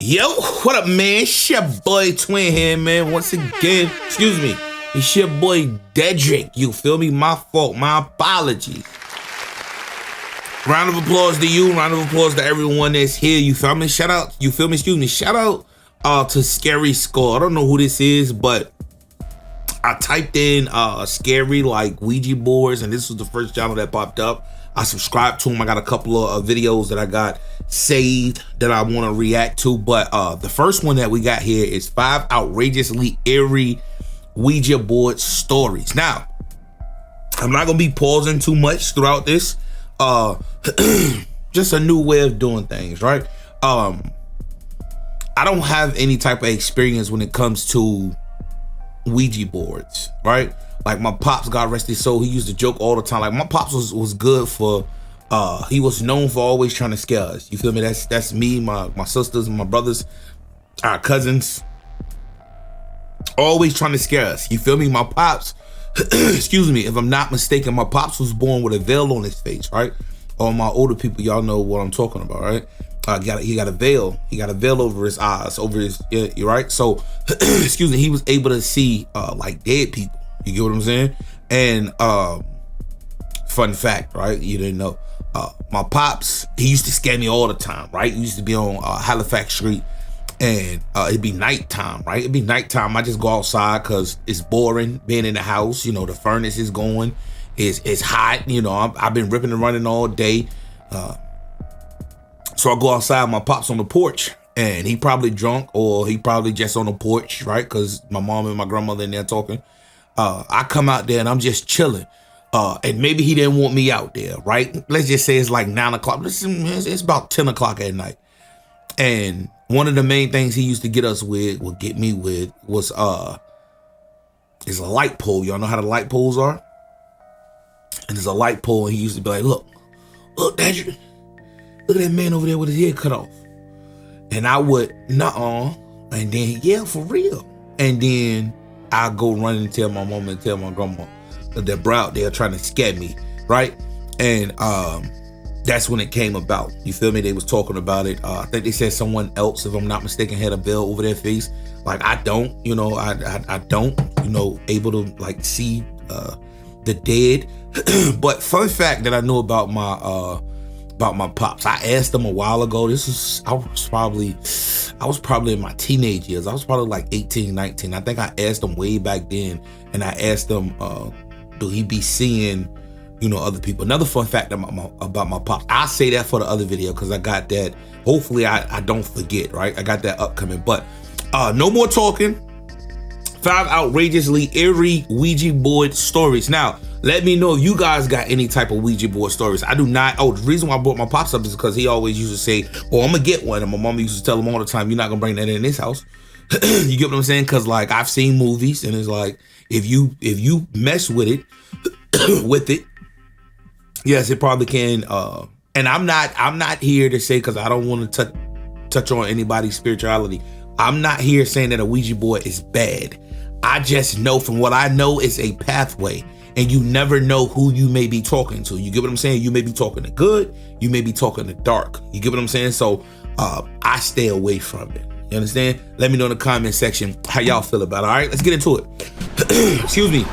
Yo, what up, man? It's your boy Twin here, man. Once again, excuse me, it's your boy Dedrick. You feel me? My fault. My apologies. Round of applause to you. Round of applause to everyone that's here. You feel me? Shout out. You feel me? Excuse me. Shout out to Scary Skull. I don't know who this is, but I typed in scary like Ouija boards, and this was the first channel that popped up. I subscribed to him. I got a couple of videos that I got saved that I want to react to. But the first one that we got here is 5 outrageously eerie Ouija board stories. Now, I'm not going to be pausing too much throughout this. Just a new way of doing things, right? I don't have any type of experience when it comes to Ouija boards, right? Like my pops, God rest his soul, he used to joke all the time. Like my pops was good for, he was known for always trying to scare us. You feel me? That's me, my sisters, and my brothers, our cousins, always trying to scare us. You feel me? My pops, excuse me, if I'm not mistaken, my pops was born with a veil on his face, right? All my older people, y'all know what I'm talking about, right? He got a veil. He got a veil over his eyes, over his, right? So, excuse me, he was able to see like dead people. You get what I'm saying? And fun fact, right? You didn't know. My pops, he used to scare me all the time, right? He used to be on Halifax Street, and it'd be nighttime, right? It'd be nighttime. I just go outside because it's boring being in the house. You know, the furnace is going. It's hot. You know, I've been ripping and running all day. So I go outside, my pop's on the porch, and he probably drunk, or he probably just on the porch, right? Because my mom and my grandmother in there talking. I come out there and I'm just chilling. And maybe he didn't want me out there, right? Let's just say it's like 9 o'clock. It's about 10 o'clock at night. And one of the main things he used to get me with, was is a light pole. Y'all know how the light poles are? And there's a light pole, and he used to be like, look, Dedrick, look at that man over there with his head cut off. And I would, nuh-uh. And then, yeah, for real. And then I go run and tell my mom and tell my grandma that they're out there trying to scare me, right? And that's when it came about. You feel me? They was talking about it. I think they said someone else, if I'm not mistaken, had a veil over their face. Like I don't, you know, I don't, you know, able to like see the dead. But fun fact that I know about my pops. I asked them a while ago. I was probably in my teenage years. I was probably like 18, 19. I think I asked them way back then, and I asked them, do he be seeing, you know, other people? Another fun fact about my pops. I'll say that for the other video because I got that. Hopefully I don't forget, right? I got that upcoming. But no more talking. 5 outrageously eerie Ouija board stories. Now, let me know if you guys got any type of Ouija board stories. I do not. Oh, the reason why I brought my pops up is because he always used to say, oh, I'm gonna get one. And my mom used to tell him all the time, you're not gonna bring that in this house. You get what I'm saying? Because like I've seen movies, and it's like if you mess with it, yes, it probably can. And I'm not here to say, because I don't want to touch on anybody's spirituality. I'm not here saying that a Ouija board is bad. I just know from what I know, it's a pathway. And you never know who you may be talking to. You get what I'm saying? You may be talking to good. You may be talking to dark. You get what I'm saying? So I stay away from it. You understand? Let me know in the comment section how y'all feel about it. All right, let's get into it. Excuse me.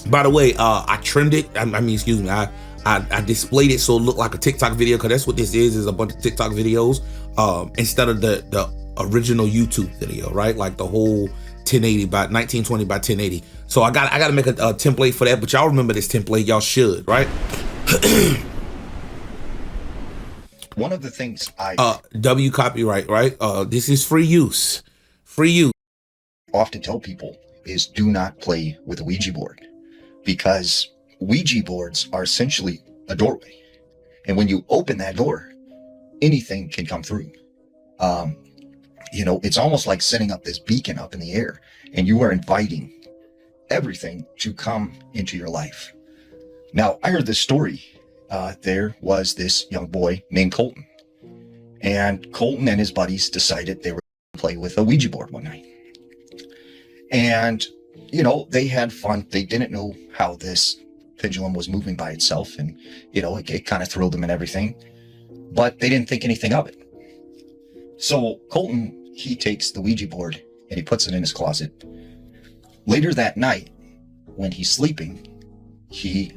By the way, I trimmed it. Excuse me. I displayed it so it looked like a TikTok video, because that's what this is a bunch of TikTok videos instead of the original YouTube video, right? Like the whole 1080 by 1920 by 1080. So I got to make a template for that, but y'all remember this template. Y'all should, right? One of the things W copyright, right? This is free use. Often tell people is do not play with a Ouija board, because Ouija boards are essentially a doorway. And when you open that door, anything can come through. You know, it's almost like setting up this beacon up in the air, and you are inviting everything to come into your life. Now, I heard this story. There was this young boy named Colton, and Colton and his buddies decided they were going to play with a Ouija board one night. And, you know, they had fun. They didn't know how this pendulum was moving by itself, and, you know, it kind of thrilled them and everything, but they didn't think anything of it. So Colton, he takes the Ouija board and he puts it in his closet. Later that night, when he's sleeping, he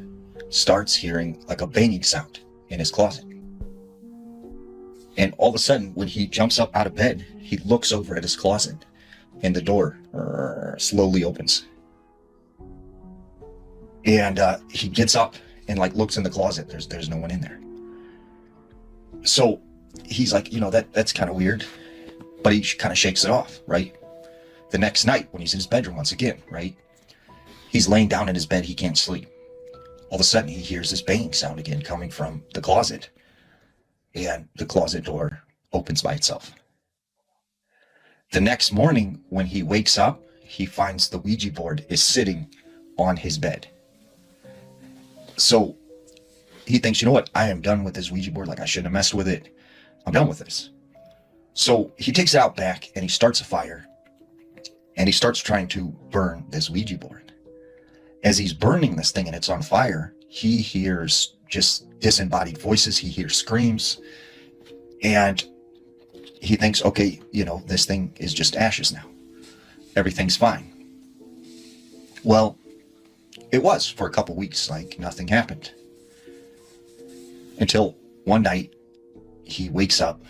starts hearing like a banging sound in his closet. And all of a sudden, when he jumps up out of bed, he looks over at his closet and the door slowly opens. And he gets up and like looks in the closet. There's no one in there. So he's like, that's kind of weird, but he kind of shakes it off, right? The next night when he's in his bedroom once again, right? He's laying down in his bed. He can't sleep. All of a sudden he hears this banging sound again coming from the closet, and the closet door opens by itself. The next morning when he wakes up, he finds the Ouija board is sitting on his bed. So he thinks, you know what? I am done with this Ouija board. Like, I shouldn't have messed with it. I'm done with this. So he takes it out back and he starts a fire and he starts trying to burn this Ouija board. As he's burning this thing and it's on fire, he hears just disembodied voices. He hears screams, and he thinks, okay, this thing is just ashes now. Everything's fine. Well, it was for a couple weeks, like nothing happened. Until one night he wakes up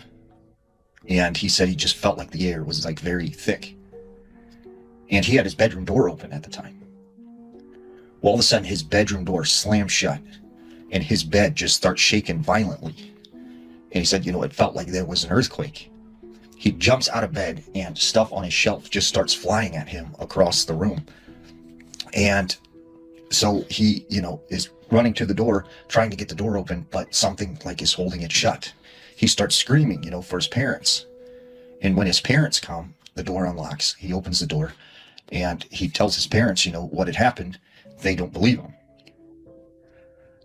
and he said he just felt like the air was like very thick. And he had his bedroom door open at the time. Well, all of a sudden his bedroom door slams shut and his bed just starts shaking violently. And he said, it felt like there was an earthquake. He jumps out of bed and stuff on his shelf just starts flying at him across the room. And so he, is running to the door, trying to get the door open, but something like is holding it shut. He starts screaming, for his parents. And when his parents come, the door unlocks. He opens the door and he tells his parents, what had happened. They don't believe him.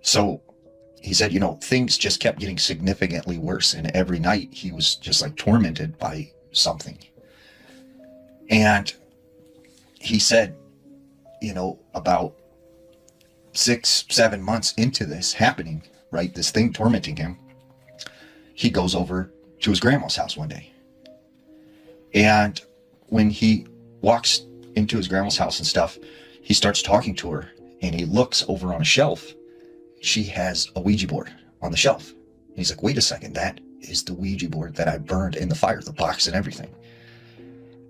So he said, things just kept getting significantly worse. And every night he was just like tormented by something. And he said, about 6-7 months into this happening, right, this thing tormenting him, he goes over to his grandma's house one day. And when he walks into his grandma's house and stuff, he starts talking to her and he looks over on a shelf. She has a Ouija board on the shelf. And he's like, wait a second, that is the Ouija board that I burned in the fire, the box and everything.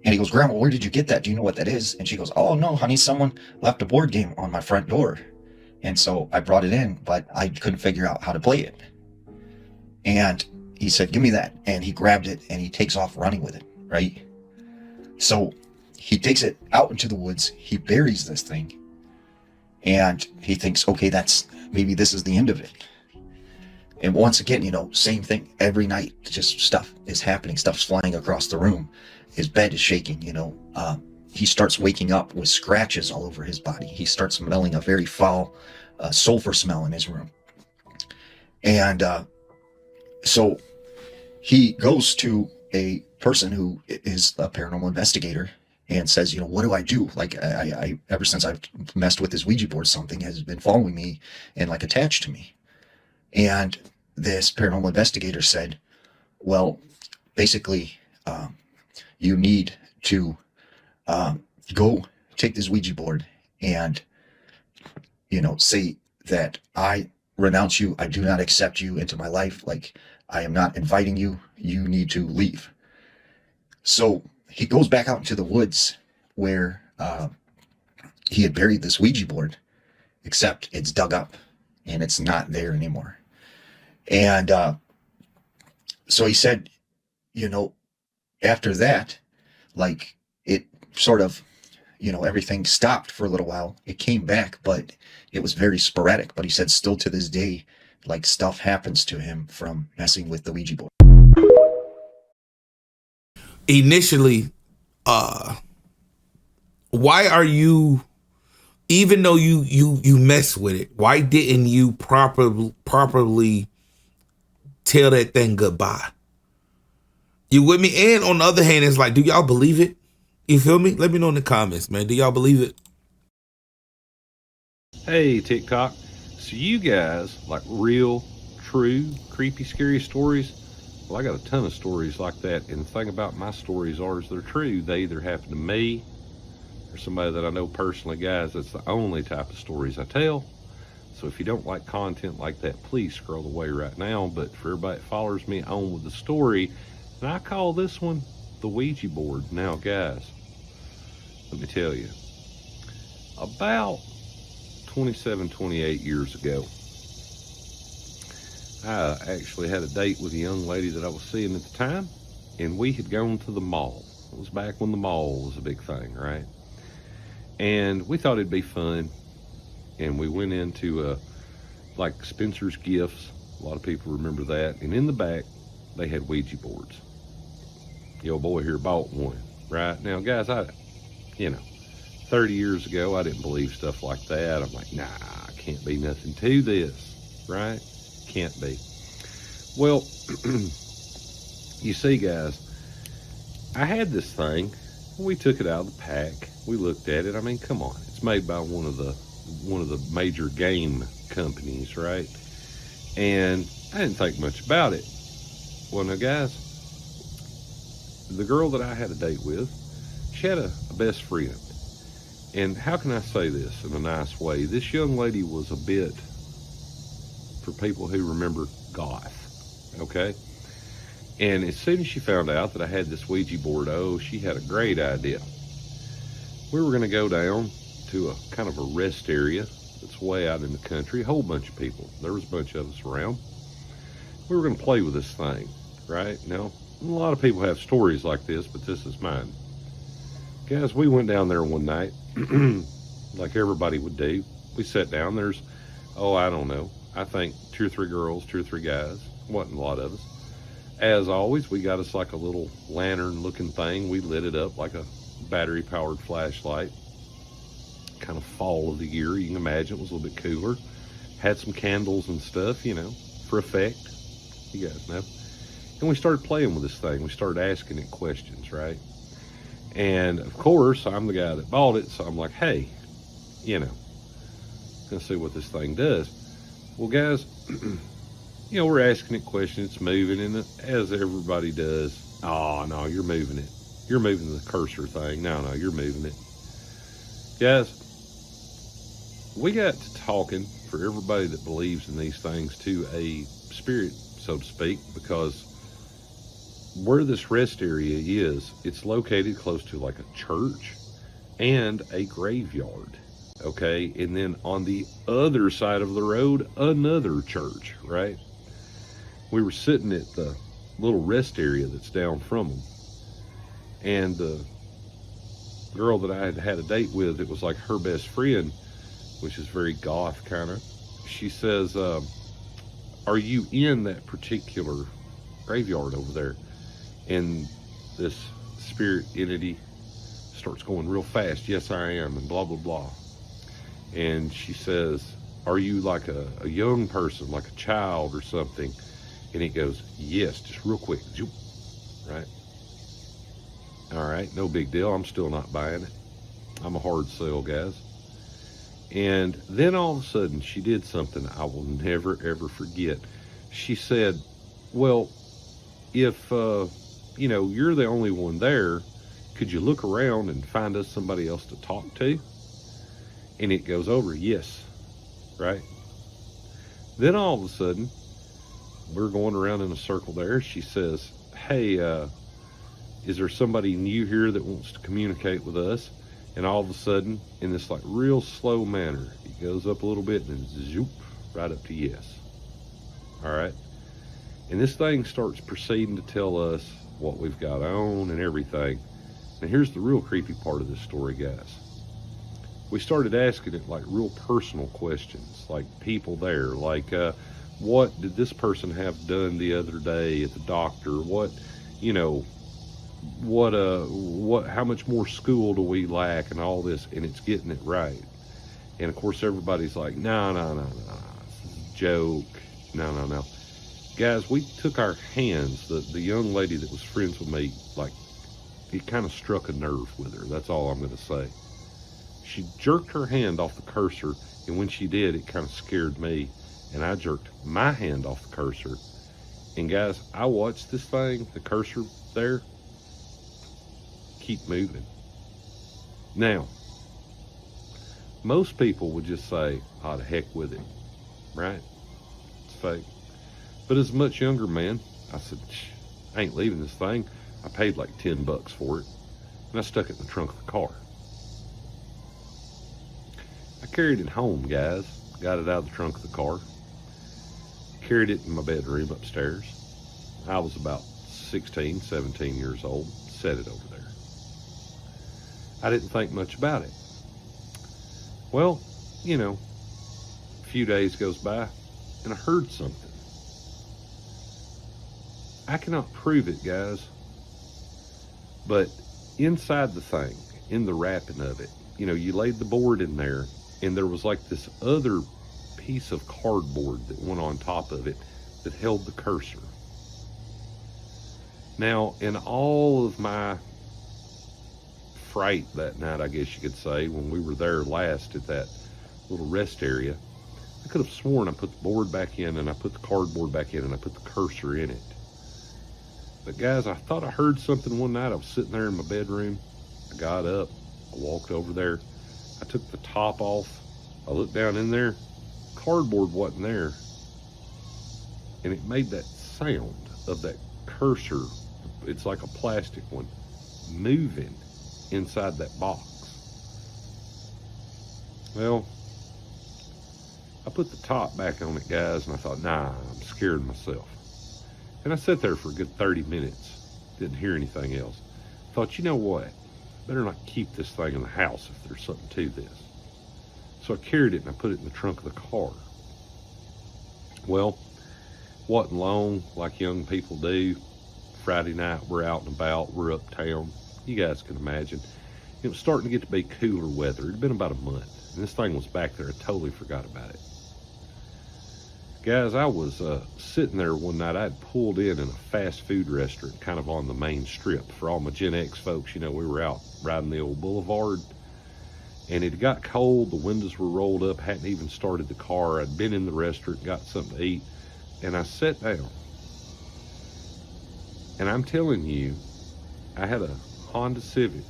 And he goes, Grandma, where did you get that? Do you know what that is? And she goes, oh no, honey, someone left a board game on my front door. And so I brought it in, but I couldn't figure out how to play it. And he said, give me that. And he grabbed it and he takes off running with it, right? So he takes it out into the woods. He buries this thing. And he thinks, okay, maybe this is the end of it. And once again, same thing every night. Just stuff is happening. Stuff's flying across the room. His bed is shaking, he starts waking up with scratches all over his body. He starts smelling a very foul sulfur smell in his room. And so he goes to a person who is a paranormal investigator and says, what do I do? Like, I ever since I've messed with this Ouija board, something has been following me and like attached to me. And this paranormal investigator said, well, basically, you need to go take this Ouija board and, say that I renounce you. I do not accept you into my life. Like, I am not inviting you. You need to leave. So he goes back out into the woods where he had buried this Ouija board, except it's dug up and it's not there anymore. And so he said, after that, like, it sort of, everything stopped for a little while. It came back, but it was very sporadic. But he said still to this day, like, stuff happens to him from messing with the Ouija board. Initially, why are you, even though you mess with it, why didn't you properly tell that thing goodbye? You with me? And on the other hand, it's like, do y'all believe it? You feel me? Let me know in the comments, man. Do y'all believe it? Hey, TikTok. So you guys like real, true, creepy, scary stories? Well, I got a ton of stories like that, and the thing about my stories are is they're true. They either happen to me or somebody that I know personally. Guys, that's the only type of stories I tell. So if you don't like content like that, please scroll away right now. But for everybody that follows me on with the story, and I call this one the Ouija board. Now, guys, let me tell you, about 27, 28 years ago, I actually had a date with a young lady that I was seeing at the time, and we had gone to the mall. It was back when the mall was a big thing, right? And we thought it'd be fun, and we went into like Spencer's Gifts. A lot of people remember that. And in the back, they had Ouija boards. The old boy here bought one, right? Now, guys, 30 years ago, I didn't believe stuff like that. I'm like, nah, can't be nothing to this, right? Can't be. Well, you see, guys, I had this thing. We took it out of the pack. We looked at it. I mean, come on. It's made by one of the major game companies, right? And I didn't think much about it. Well, now, guys, the girl that I had a date with, she had a best friend. And how can I say this in a nice way? This young lady was a bit, for people who remember, goth, okay? And as soon as she found out that I had this Ouija board, oh, she had a great idea. We were going to go down to a kind of a rest area that's way out in the country, a whole bunch of people. There was a bunch of us around. We were going to play with this thing, right? Now, a lot of people have stories like this, but this is mine. Guys, we went down there one night, like everybody would do. We sat down. There's, I don't know, I think 2 or 3 girls, 2 or 3 guys. Wasn't a lot of us. As always, we got us like a little lantern-looking thing. We lit it up like a battery-powered flashlight. Kind of fall of the year, you can imagine. It was a little bit cooler. Had some candles and stuff, for effect. You guys know. And we started playing with this thing. We started asking it questions, right? And, of course, I'm the guy that bought it, so I'm like, hey, gonna see what this thing does. Well, guys, we're asking it questions. It's moving, and as everybody does, oh, no, you're moving it. You're moving the cursor thing. No, you're moving it. Guys, we got to talking, for everybody that believes in these things, to a spirit, so to speak, because where this rest area is, it's located close to like a church and a graveyard, okay? And then on the other side of the road, another church, right? We were sitting at the little rest area that's down from them, and the girl that I had a date with, it was like her best friend, which is very goth kind of. She says, are you in that particular graveyard over there? And this spirit entity starts going real fast. Yes, I am, and blah, blah, blah. And she says, are you like a young person, like a child or something? And he goes, yes, just real quick. Right? All right, no big deal. I'm still not buying it. I'm a hard sell, guys. And then all of a sudden, she did something I will never, ever forget. She said, well, if, you're the only one there, could you look around and find us somebody else to talk to? And it goes over, yes, right? Then all of a sudden, we're going around in a circle there. She says, hey, is there somebody new here that wants to communicate with us? And all of a sudden, in this like real slow manner, it goes up a little bit and then zoop, right up to yes. All right? And this thing starts proceeding to tell us what we've got on and everything. And here's the real creepy part of this story, guys. We started asking it like real personal questions, like people there, like what did this person have done the other day at the doctor? What, how much more school do we lack and all this? And it's getting it right. And of course everybody's like, no, this is a joke. No. Guys, we took our hands, the young lady that was friends with me, like, it kind of struck a nerve with her. That's all I'm going to say. She jerked her hand off the cursor, and when she did, it kind of scared me. And I jerked my hand off the cursor, And guys, I watched this thing, the cursor there, keep moving. Now, most people would just say, oh, the heck with it, right? It's fake. But as a much younger man, I said, I ain't leaving this thing. I paid like $10 for it, and I stuck it in the trunk of the car. I carried it home, guys. Got it out of the trunk of the car. Carried it in my bedroom upstairs. I was about 16, 17 years old. Set it over there. I didn't think much about it. Well, you know, a few days goes by, and I heard something. I cannot prove it, guys, but inside the thing, in the wrapping of it, you know, you laid the board in there, and there was like this other piece of cardboard that went on top of it that held the cursor. Now, in all of my fright that night, I guess you could say, when we were there last at that little rest area, I could have sworn I put the board back in, and I put the cardboard back in, and I put the cursor in it. But guys, I thought I heard something one night. I was sitting there in my bedroom. I got up, I walked over there, I took the top off, I looked down in there, cardboard wasn't there, and it made that sound of that cursor. It's like a plastic one moving inside that box. Well, I put the top back on it, guys, and I thought, nah, I'm scared myself. And I sat there for a good 30 minutes, didn't hear anything else. Thought, you know what, better not keep this thing in the house if there's something to this. So I carried it and I put it in the trunk of the car. Well, wasn't long, like young people do. Friday night, we're out and about, we're uptown. You guys can imagine. It was starting to get to be cooler weather. It had been about a month, and this thing was back there. I totally forgot about it. Guys, I was sitting there one night. I had pulled in a fast food restaurant kind of on the main strip. For all my Gen X folks, you know, we were out riding the old boulevard, and it got cold. The windows were rolled up, hadn't even started the car. I'd been in the restaurant, got something to eat, and I sat down. And I'm telling you, I had a Honda Civic,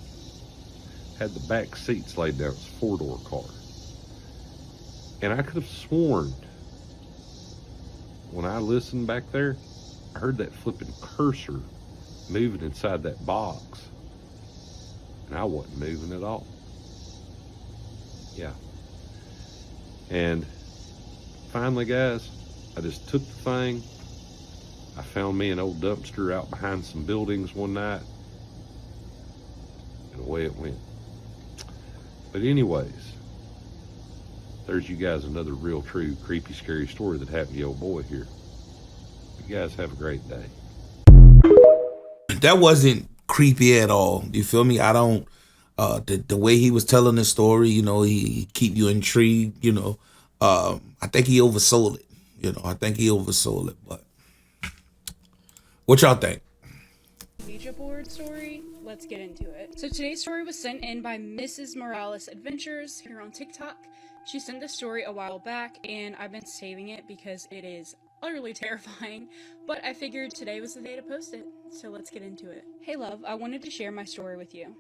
had the back seats laid down. It's a four-door car. And I could have sworn, when I listened back there, I heard that flipping cursor moving inside that box. And I wasn't moving at all. Yeah. And finally, guys, I just took the thing. I found me an old dumpster out behind some buildings one night, and away it went. But anyways, there's you guys another real true creepy scary story that happened to your old boy here. You guys have a great day. That wasn't creepy at all. You feel me? I don't the way he was telling the story, you know, he keep you intrigued, you know. I think he oversold it. You know, I think he oversold it, but what y'all think? Ouija board story. Let's get into it. So today's story was sent in by Mrs. Morales Adventures here on TikTok. She sent this story a while back, and I've been saving it because it is utterly terrifying, but I figured today was the day to post it, so let's get into it. Hey love, I wanted to share my story with you.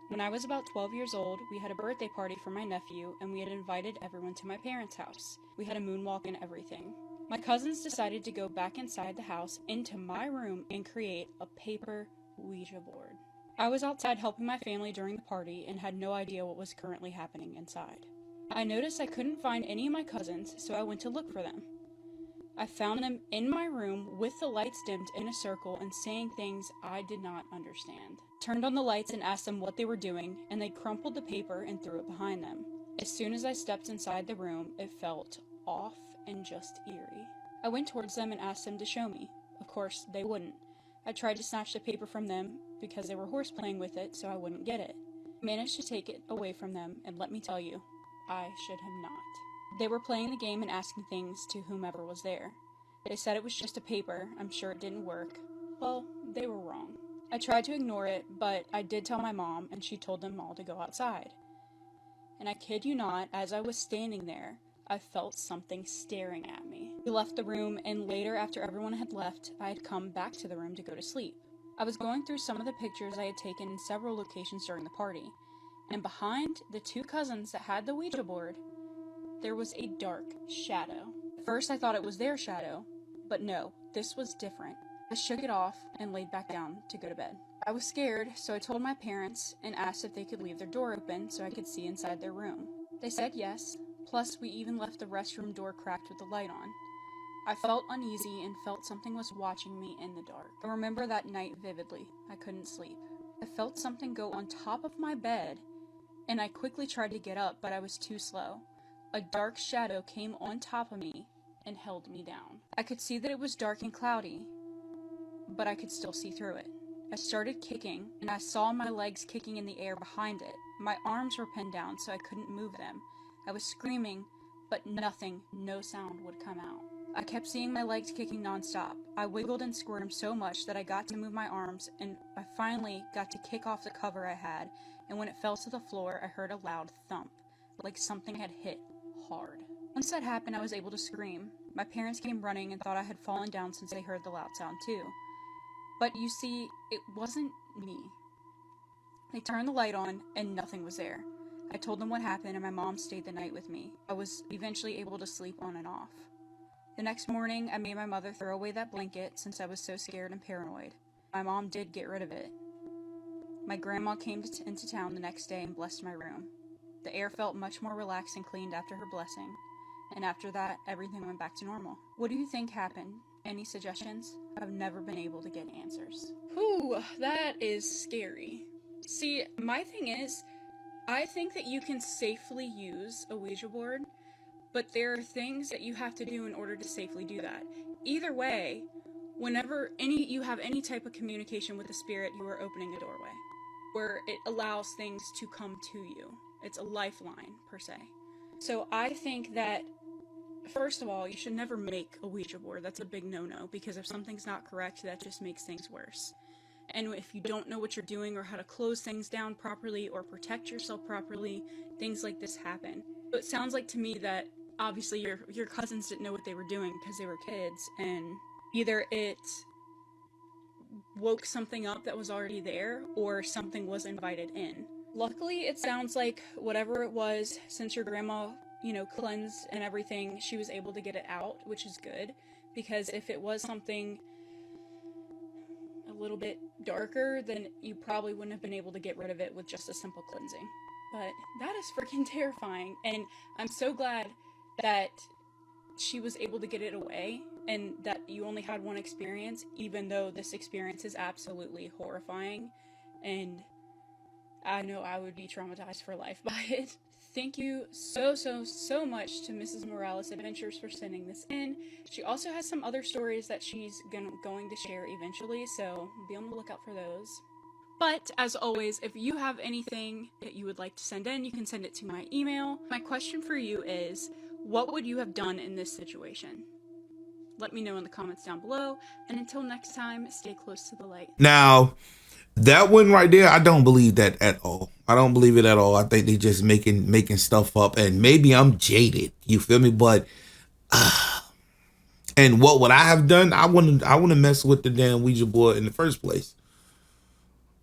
When I was about 12 years old, we had a birthday party for my nephew, and we had invited everyone to my parents' house. We had a moonwalk and everything. My cousins decided to go back inside the house into my room and create a paper Ouija board. I was outside helping my family during the party and had no idea what was currently happening inside. I noticed I couldn't find any of my cousins, so I went to look for them. I found them in my room with the lights dimmed in a circle and saying things I did not understand. Turned on the lights and asked them what they were doing, and they crumpled the paper and threw it behind them. As soon as I stepped inside the room, it felt off and just eerie. I went towards them and asked them to show me. Of course, they wouldn't. I tried to snatch the paper from them because they were horseplaying with it so I wouldn't get it. I managed to take it away from them, and let me tell you, I should have not. They were playing the game and asking things to whomever was there. They said it was just a paper. I'm sure it didn't work. Well, they were wrong. I tried to ignore it, but I did tell my mom, and she told them all to go outside. And I kid you not, as I was standing there, I felt something staring at me. We left the room, and later, after everyone had left, I had come back to the room to go to sleep. I was going through some of the pictures I had taken in several locations during the party, and behind the two cousins that had the Ouija board, there was a dark shadow. At first I thought it was their shadow, but no, this was different. I shook it off and laid back down to go to bed. I was scared, so I told my parents and asked if they could leave their door open so I could see inside their room. They said yes, plus we even left the restroom door cracked with the light on. I felt uneasy and felt something was watching me in the dark. I remember that night vividly. I couldn't sleep. I felt something go on top of my bed, and I quickly tried to get up, but I was too slow. A dark shadow came on top of me and held me down. I could see that it was dark and cloudy, but I could still see through it. I started kicking, and I saw my legs kicking in the air behind it. My arms were pinned down, so I couldn't move them. I was screaming, but nothing, no sound would come out. I kept seeing my legs kicking nonstop. I wiggled and squirmed so much that I got to move my arms, and I finally got to kick off the cover I had, and when it fell to the floor, I heard a loud thump, like something had hit hard. Once that happened, I was able to scream. My parents came running and thought I had fallen down since they heard the loud sound too. But you see, it wasn't me. They turned the light on, and nothing was there. I told them what happened, and my mom stayed the night with me. I was eventually able to sleep on and off. The next morning, I made my mother throw away that blanket since I was so scared and paranoid. My mom did get rid of it. My grandma came into town the next day and blessed my room. The air felt much more relaxed and cleaned after her blessing, and after that, everything went back to normal. What do you think happened? Any suggestions? I've never been able to get answers. Whew, that is scary. See, my thing is, I think that you can safely use a Ouija board, but there are things that you have to do in order to safely do that. Either way, whenever you have any type of communication with the spirit, you are opening a doorway where it allows things to come to you. It's a lifeline, per se. So I think that, first of all, you should never make a Ouija board. That's a big no-no, because if something's not correct, that just makes things worse. And if you don't know what you're doing or how to close things down properly or protect yourself properly, things like this happen. So it sounds like to me that obviously your cousins didn't know what they were doing because they were kids, and either it woke something up that was already there or something was invited in. Luckily, it sounds like whatever it was, since your grandma, cleansed and everything, she was able to get it out, which is good, because if it was something a little bit darker, then you probably wouldn't have been able to get rid of it with just a simple cleansing. But that is freaking terrifying, and I'm so glad that she was able to get it away and that you only had one experience, even though this experience is absolutely horrifying, and I know I would be traumatized for life by it. Thank you so much to Mrs. Morales Adventures for sending this in. She also has some other stories that she's going to share eventually, so be on the lookout for those. But, as always, if you have anything that you would like to send in, you can send it to my email. My question for you is, what would you have done in this situation? Let me know in the comments down below, and until next time, stay close to the light. Now, that one right there, I don't believe that at all. I don't believe it at all. I think they just making stuff up, and maybe I'm jaded. You feel me? But and what would I have done? I wouldn't mess with the damn Ouija board in the first place.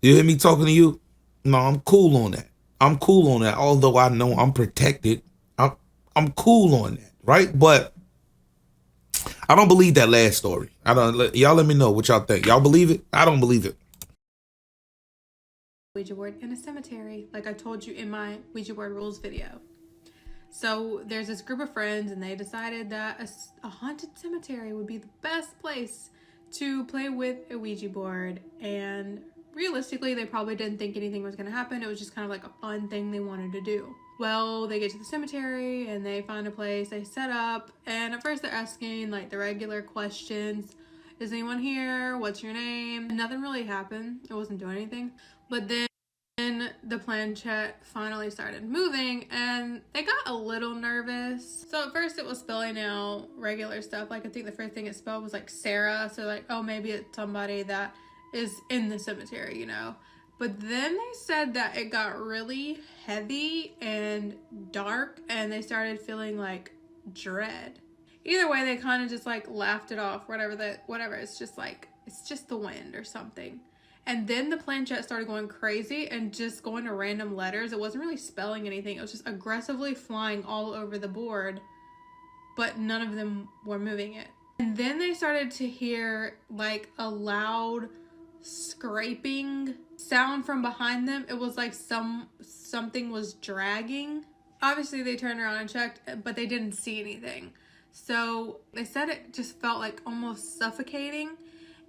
You hear me talking to you? No, I'm cool on that. I'm cool on that. Although I know I'm protected, I'm cool on that, right? But I don't believe that last story. Y'all let me know what y'all think. Y'all believe it? I don't believe it. Ouija board in a cemetery, like I told you in my Ouija board rules video. So there's this group of friends, and they decided that a haunted cemetery would be the best place to play with a Ouija board, and realistically they probably didn't think anything was going to happen. It was just kind of like a fun thing they wanted to do. Well, they get to the cemetery and they find a place, they set up, and at first they're asking like the regular questions. Is anyone here? What's your name? And nothing really happened. It wasn't doing anything. But then the planchette finally started moving, and they got a little nervous. So at first it was spelling out regular stuff. Like I think the first thing it spelled was like Sarah. So like, oh, maybe it's somebody that is in the cemetery, But then they said that it got really heavy and dark, and they started feeling like dread. Either way, they kind of just like laughed it off, whatever. It's just the wind or something. And then the planchette started going crazy and just going to random letters. It wasn't really spelling anything. It was just aggressively flying all over the board, but none of them were moving it. And then they started to hear like a loud scraping sound from behind them. It was like something was dragging. Obviously, they turned around and checked, but they didn't see anything. So they said it just felt like almost suffocating.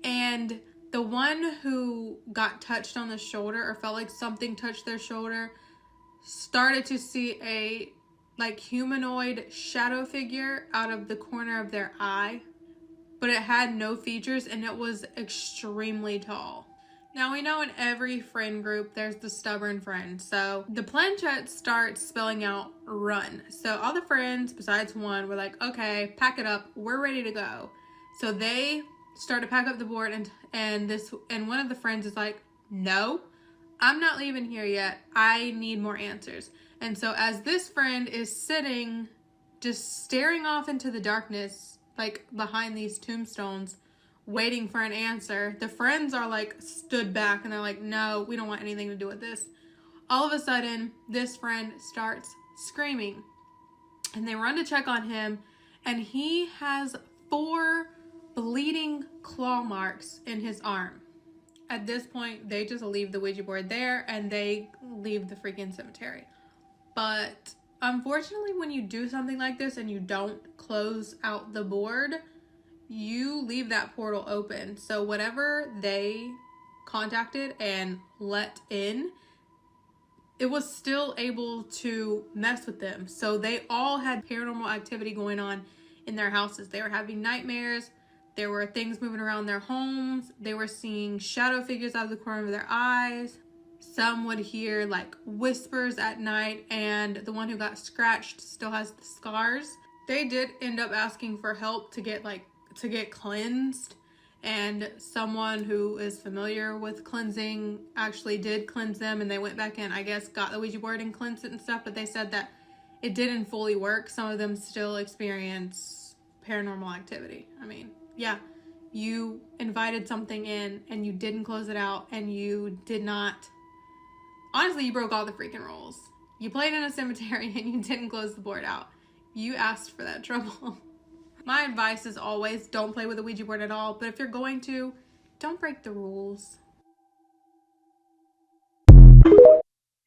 And the one who got touched on the shoulder or felt like something touched their shoulder started to see a like humanoid shadow figure out of the corner of their eye, but it had no features and it was extremely tall. Now we know in every friend group there's the stubborn friend. So the planchette starts spelling out run. So all the friends besides one were like, okay, pack it up, we're ready to go. So they start to pack up the board and one of the friends is like, no, I'm not leaving here yet. I need more answers. And so as this friend is sitting just staring off into the darkness, like behind these tombstones, waiting for an answer, the friends are like stood back and they're like, no, we don't want anything to do with this. All of a sudden, this friend starts screaming and they run to check on him, and he has 4 bleeding claw marks in his arm. At this point, they just leave the Ouija board there and they leave the freaking cemetery. But unfortunately, when you do something like this and you don't close out the board, you leave that portal open. So whatever they contacted and let in, it was still able to mess with them. So they all had paranormal activity going on in their houses. They were having nightmares. There were things moving around their homes. They were seeing shadow figures out of the corner of their eyes. Some would hear like whispers at night, and the one who got scratched still has the scars. They did end up asking for help to get cleansed, and someone who is familiar with cleansing actually did cleanse them, and they went back and I guess got the Ouija board and cleansed it and stuff, but they said that it didn't fully work. Some of them still experience paranormal activity. I mean, yeah, you invited something in and you didn't close it out, and you did not, honestly, you broke all the freaking rules. You played in a cemetery and you didn't close the board out. You asked for that trouble. My advice is always don't play with a Ouija board at all, but if you're going to, don't break the rules.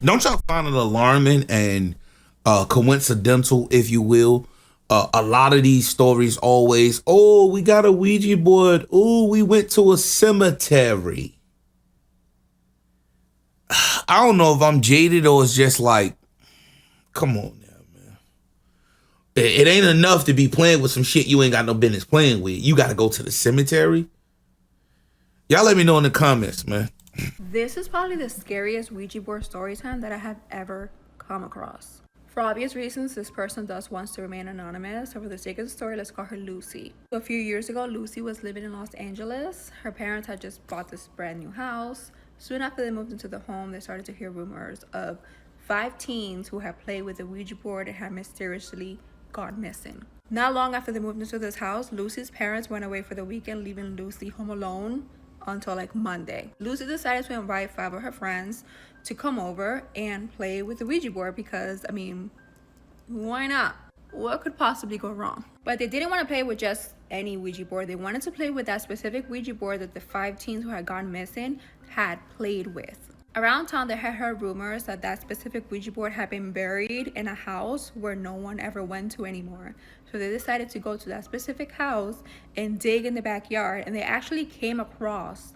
Don't y'all find it alarming and coincidental, if you will? A lot of these stories always, oh, we got a Ouija board. Oh, we went to a cemetery. I don't know if I'm jaded or it's just like, come on now, man. It ain't enough to be playing with some shit you ain't got no business playing with. You got to go to the cemetery. Y'all let me know in the comments, man. This is probably the scariest Ouija board story time that I have ever come across. For obvious reasons, this person thus wants to remain anonymous, so for the sake of the story, let's call her Lucy. So a few years ago, Lucy was living in Los Angeles. Her parents had just bought this brand new house. Soon after they moved into the home, they started to hear rumors of 5 teens who had played with the Ouija board and had mysteriously gone missing. Not long after they moved into this house, Lucy's parents went away for the weekend, leaving Lucy home alone until like Monday. Lucy decided to invite 5 of her friends to come over and play with the Ouija board because, I mean, why not? What could possibly go wrong? But they didn't want to play with just any Ouija board. They wanted to play with that specific Ouija board that the 5 teens who had gone missing had played with. Around town, they had heard rumors that that specific Ouija board had been buried in a house where no one ever went to anymore. So they decided to go to that specific house and dig in the backyard, and they actually came across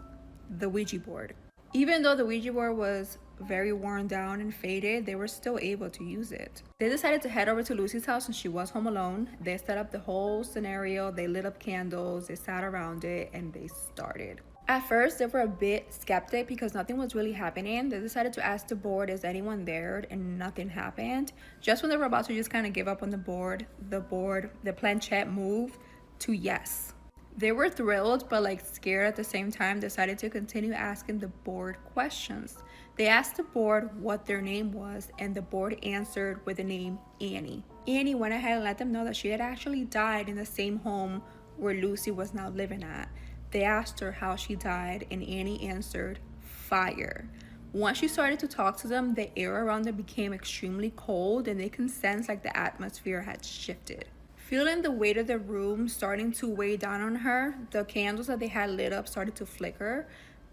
the Ouija board. Even though the Ouija board was very worn down and faded, they were still able to use it. They decided to head over to Lucy's house since she was home alone. They set up the whole scenario. They lit up candles, they sat around it, and they started. At first, they were a bit skeptic because nothing was really happening. They decided to ask the board, is anyone there? And nothing happened. Just when they were about to just kind of give up on the planchette moved to yes. They were thrilled, but like scared at the same time, decided to continue asking the board questions. They asked the board what their name was, and the board answered with the name Annie. Annie went ahead and let them know that she had actually died in the same home where Lucy was now living at. They asked her how she died, and Annie answered, fire. Once she started to talk to them, the air around them became extremely cold, and they could sense like the atmosphere had shifted. Feeling the weight of the room starting to weigh down on her, the candles that they had lit up started to flicker.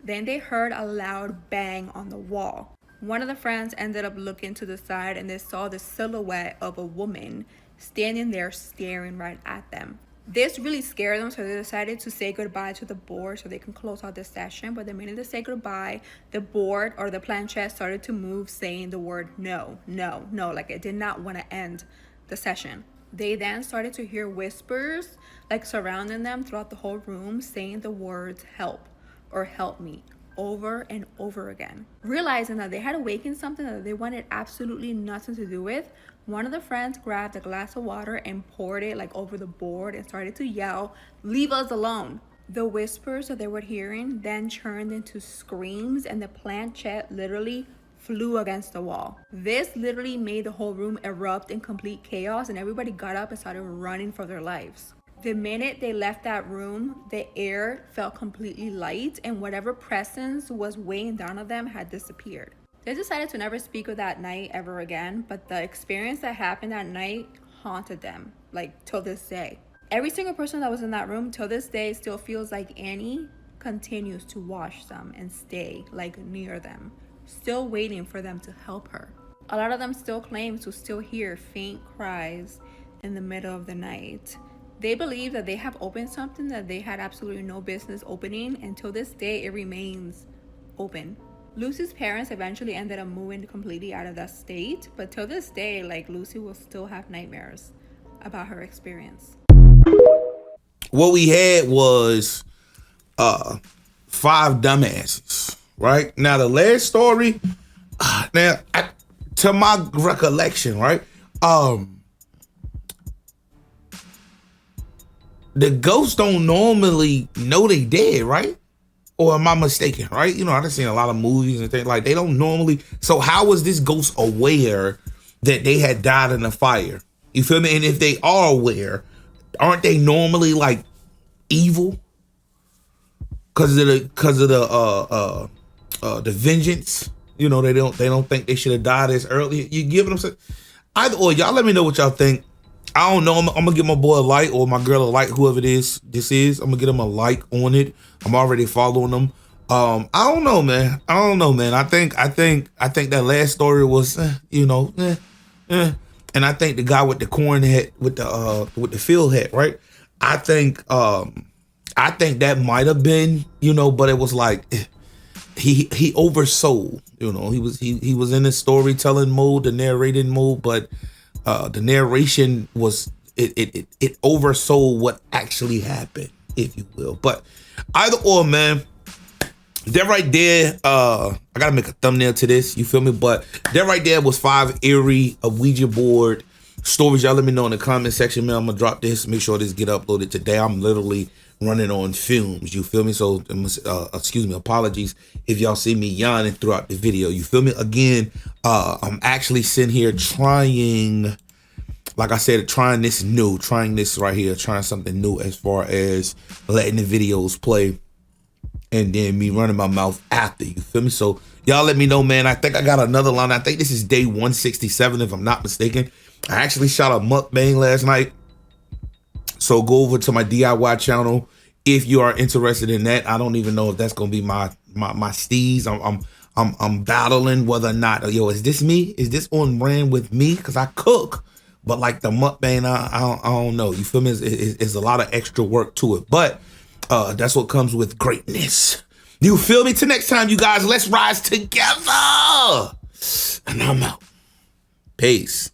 Then they heard a loud bang on the wall. One of the friends ended up looking to the side, and they saw the silhouette of a woman standing there staring right at them. This really scared them, so they decided to say goodbye to the board so they can close out the session. But the minute they say goodbye, the board or the planchette started to move, saying the word no, no, no, like it did not want to end the session. They then started to hear whispers like surrounding them throughout the whole room, saying the words help or help me over and over again. Realizing that they had awakened something that they wanted absolutely nothing to do with, one of the friends grabbed a glass of water and poured it like over the board and started to yell, "Leave us alone." The whispers that they were hearing then turned into screams, and the planchette literally flew against the wall. This literally made the whole room erupt in complete chaos, and everybody got up and started running for their lives. The minute they left that room, the air felt completely light, and whatever presence was weighing down on them had disappeared. They decided to never speak of that night ever again, but the experience that happened that night haunted them, like till this day. Every single person that was in that room till this day still feels like Annie continues to watch them and stay like near them, still waiting for them to help her. A lot of them still claim to still hear faint cries in the middle of the night. They believe that they have opened something that they had absolutely no business opening, and till this day it remains open. Lucy's parents eventually ended up moving completely out of that state, but till this day, like, Lucy will still have nightmares about her experience. What we had was 5 dumbasses, right? Now the last story, to my recollection, right? The ghosts don't normally know they dead, right? Or am I mistaken, right? You know, I've seen a lot of movies and things like they don't normally. So how was this ghost aware that they had died in a fire? You feel me? And if they are aware, aren't they normally like evil? Because of the vengeance. You know, they don't think they should have died as early. You giving them either or. Y'all let me know what y'all think. I don't know. I'm gonna give my boy a like or my girl a like, whoever this is. I'm gonna get them a like on it. I'm already following them. I don't know, man. I think that last story was, and I think the guy with the corn hat, with the field hat, right? I think that might have been, but it was like he oversold. He was in the storytelling mode, the narrating mode, but the narration was it oversold what actually happened, if you will. But either or, man, that right there, I gotta make a thumbnail to this, you feel me? But that right there was 5 eerie Ouija board stories. Y'all let me know in the comment section, man. I'm gonna drop this, make sure this get uploaded today. I'm literally running on fumes, you feel me? So apologies if y'all see me yawning throughout the video, you feel me? Again, I'm actually sitting here trying, like I said, trying this right here, trying something new as far as letting the videos play and then me running my mouth after, you feel me? So y'all let me know, man. I think I got another line. I think this is day 167 if I'm not mistaken. I actually shot a mukbang last night. So go over to my DIY channel if you are interested in that. I don't even know if that's gonna be my steez. I'm battling whether or not, is this me? Is this on brand with me? Because I cook, but like the mukbang, I don't know. You feel me? It's a lot of extra work to it, but that's what comes with greatness. You feel me? Till next time, you guys. Let's rise together. And I'm out. Peace.